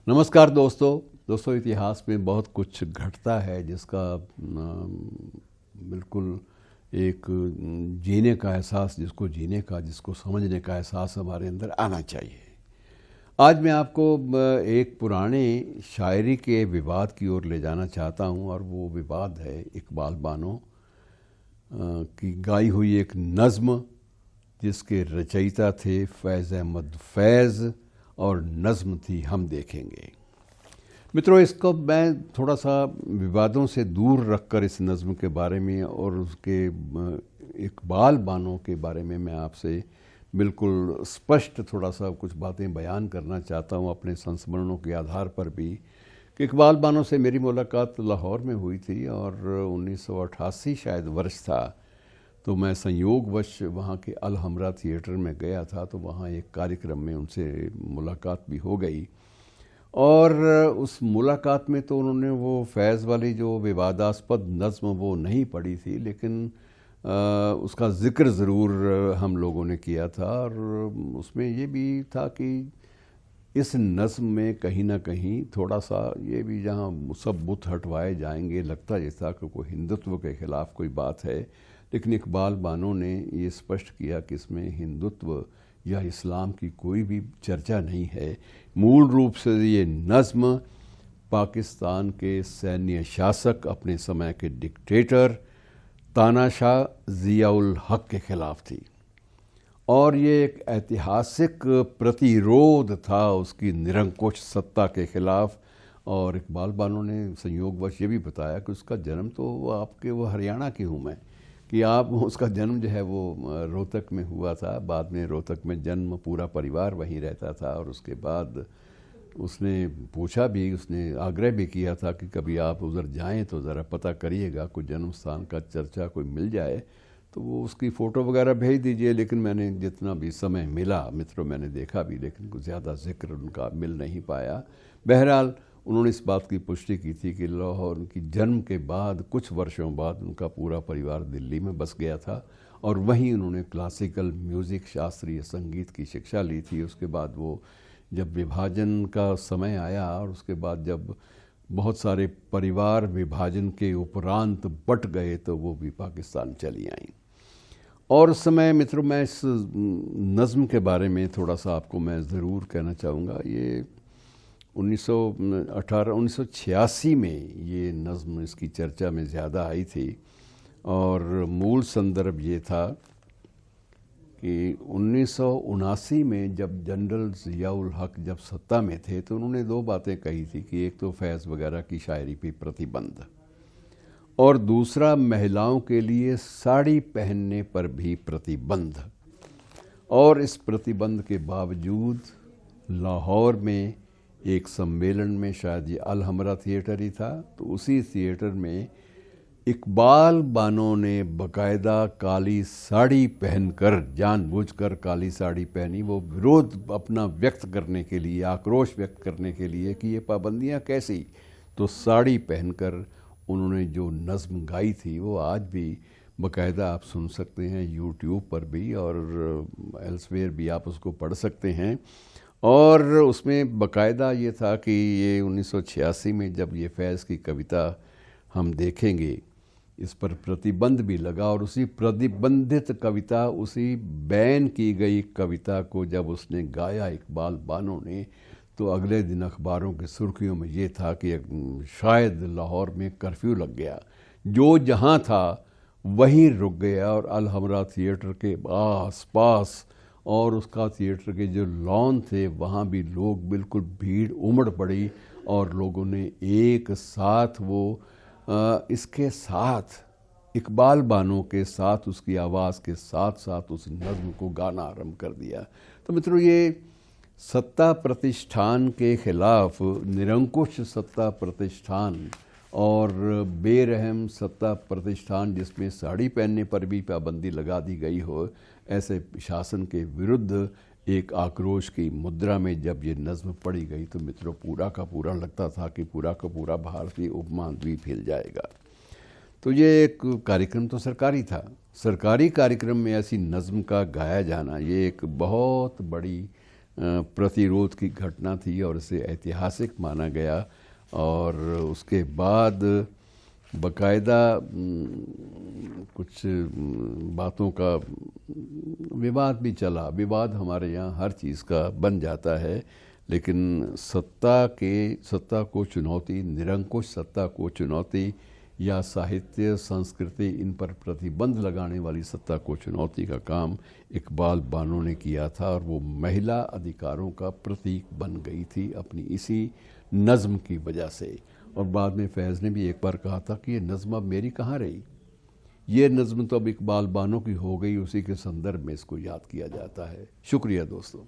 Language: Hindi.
नमस्कार दोस्तों इतिहास में बहुत कुछ घटता है जिसका बिल्कुल एक जीने का एहसास, जिसको समझने का एहसास हमारे अंदर आना चाहिए। आज मैं आपको एक पुराने शायरी के विवाद की ओर ले जाना चाहता हूं, और वो विवाद है इकबाल बानो की गाई हुई एक नज़्म जिसके रचयिता थे फैज़ अहमद फैज़, और नज़्म थी हम देखेंगे। मित्रों, इसको मैं थोड़ा सा विवादों से दूर रखकर इस नज़्म के बारे में और उसके इकबाल बानो के बारे में मैं आपसे बिल्कुल स्पष्ट थोड़ा सा कुछ बातें बयान करना चाहता हूँ, अपने संस्मरणों के आधार पर भी। कि इकबाल बानो से मेरी मुलाकात लाहौर में हुई थी और 1988 शायद वर्ष था। तो मैं संयोगवश वहाँ के अल हमरा थिएटर में गया था, तो वहाँ एक कार्यक्रम में उनसे मुलाकात भी हो गई। और उस मुलाकात में तो उन्होंने वो फैज़ वाली जो विवादास्पद नज़्म वो नहीं पढ़ी थी, लेकिन उसका ज़िक्र ज़रूर हम लोगों ने किया था। और उसमें ये भी था कि इस नज़्म में कहीं ना कहीं थोड़ा सा ये भी, जहाँ सब बुत हटवाए जाएंगे, लगता जैसा कि कोई हिंदुत्व के ख़िलाफ़ कोई बात है, लेकिन इकबाल बानो ने ये स्पष्ट किया कि इसमें हिंदुत्व या इस्लाम की कोई भी चर्चा नहीं है। मूल रूप से ये नज़्म पाकिस्तान के सैन्य शासक, अपने समय के डिक्टेटर तानाशाह ज़ियाउल हक के ख़िलाफ़ थी, और ये एक ऐतिहासिक प्रतिरोध था उसकी निरंकुश सत्ता के ख़िलाफ़। और इकबाल बानो ने संयोगवश ये भी बताया कि उसका जन्म तो वो हरियाणा की हूँ मैं, कि उसका जन्म जो है वो रोहतक में हुआ था। बाद में रोहतक में जन्म, पूरा परिवार वहीं रहता था। और उसके बाद उसने पूछा भी, उसने आग्रह भी किया था कि कभी आप उधर जाएं तो ज़रा पता करिएगा, कोई जन्म स्थान का चर्चा कोई मिल जाए तो वो उसकी फ़ोटो वगैरह भेज दीजिए। लेकिन मैंने जितना भी समय मिला मित्रों, मैंने देखा भी, लेकिन कुछ ज़्यादा जिक्र उनका मिल नहीं पाया। बहरहाल उन्होंने इस बात की पुष्टि की थी कि लाहौर, उनकी जन्म के बाद कुछ वर्षों बाद उनका पूरा परिवार दिल्ली में बस गया था, और वहीं उन्होंने क्लासिकल म्यूज़िक, शास्त्रीय संगीत की शिक्षा ली थी। उसके बाद वो जब विभाजन का समय आया, और उसके बाद जब बहुत सारे परिवार विभाजन के उपरांत बट गए, तो वो भी पाकिस्तान चली आईं। और उस समय मित्रों, मैं इस नज़्म के बारे में थोड़ा सा आपको मैं ज़रूर कहना चाहूँगा। ये 1986 में ये नज़्म, इसकी चर्चा में ज़्यादा आई थी, और मूल संदर्भ ये था कि 1979 में जब जनरल ज़ियाउल हक जब सत्ता में थे, तो उन्होंने दो बातें कही थी कि एक तो फैज़ वगैरह की शायरी पे प्रतिबंध, और दूसरा महिलाओं के लिए साड़ी पहनने पर भी प्रतिबंध। और इस प्रतिबंध के बावजूद लाहौर में एक सम्मेलन में, शायद ये अल हमरा थिएटर ही था, तो उसी थिएटर में इकबाल बानो ने बाकायदा काली साड़ी पहनकर, जानबूझकर काली साड़ी पहनी, वो विरोध अपना व्यक्त करने के लिए, आक्रोश व्यक्त करने के लिए कि ये पाबंदियां कैसी। तो साड़ी पहनकर उन्होंने जो नज़्म गाई थी, वो आज भी बाकायदा आप सुन सकते हैं यूट्यूब पर भी, और एल्सवेयर भी आप उसको पढ़ सकते हैं। और उसमें बाकायदा ये था कि ये 1986 में जब ये फैज़ की कविता हम देखेंगे, इस पर प्रतिबंध भी लगा, और उसी प्रतिबंधित कविता, उसी बैन की गई कविता को जब उसने गाया इकबाल बानो ने, तो अगले दिन अखबारों की सुर्खियों में ये था कि शायद लाहौर में कर्फ्यू लग गया। जो जहाँ था वहीं रुक गया, और अल हमरा थिएटर के आस पास और उसका थिएटर के जो लॉन थे, वहाँ भी लोग, बिल्कुल भीड़ उमड़ पड़ी, और लोगों ने एक साथ वो इसके साथ, इकबाल बानो के साथ, उसकी आवाज़ के साथ साथ उस नज़्म को गाना आरंभ कर दिया। तो मित्रों, ये सत्ता प्रतिष्ठान के ख़िलाफ़, निरंकुश सत्ता प्रतिष्ठान और बेरहम सत्ता प्रतिष्ठान जिसमें साड़ी पहनने पर भी पाबंदी लगा दी गई हो, ऐसे शासन के विरुद्ध एक आक्रोश की मुद्रा में जब ये नज़्म पढ़ी गई, तो मित्रों पूरा का पूरा लगता था कि पूरा का पूरा भारतीय उपमहाद्वीप हिल जाएगा। तो ये एक कार्यक्रम तो सरकारी था। सरकारी कार्यक्रम में ऐसी नज़्म का गाया जाना, ये एक बहुत बड़ी प्रतिरोध की घटना थी और इसे ऐतिहासिक माना गया। और उसके बाद बाकायदा कुछ बातों का विवाद भी चला। विवाद हमारे यहाँ हर चीज़ का बन जाता है, लेकिन सत्ता को चुनौती, निरंकुश सत्ता को चुनौती या साहित्य संस्कृति इन पर प्रतिबंध लगाने वाली सत्ता को चुनौती का काम इकबाल बानो ने किया था। और वो महिला अधिकारों का प्रतीक बन गई थी अपनी इसी नज़्म की वजह से। और बाद में फैज़ ने भी एक बार कहा था कि ये नज़्म अब मेरी कहाँ रही, ये नज़्म तो अब इकबाल बानो की हो गई। उसी के संदर्भ में इसको याद किया जाता है। शुक्रिया दोस्तों।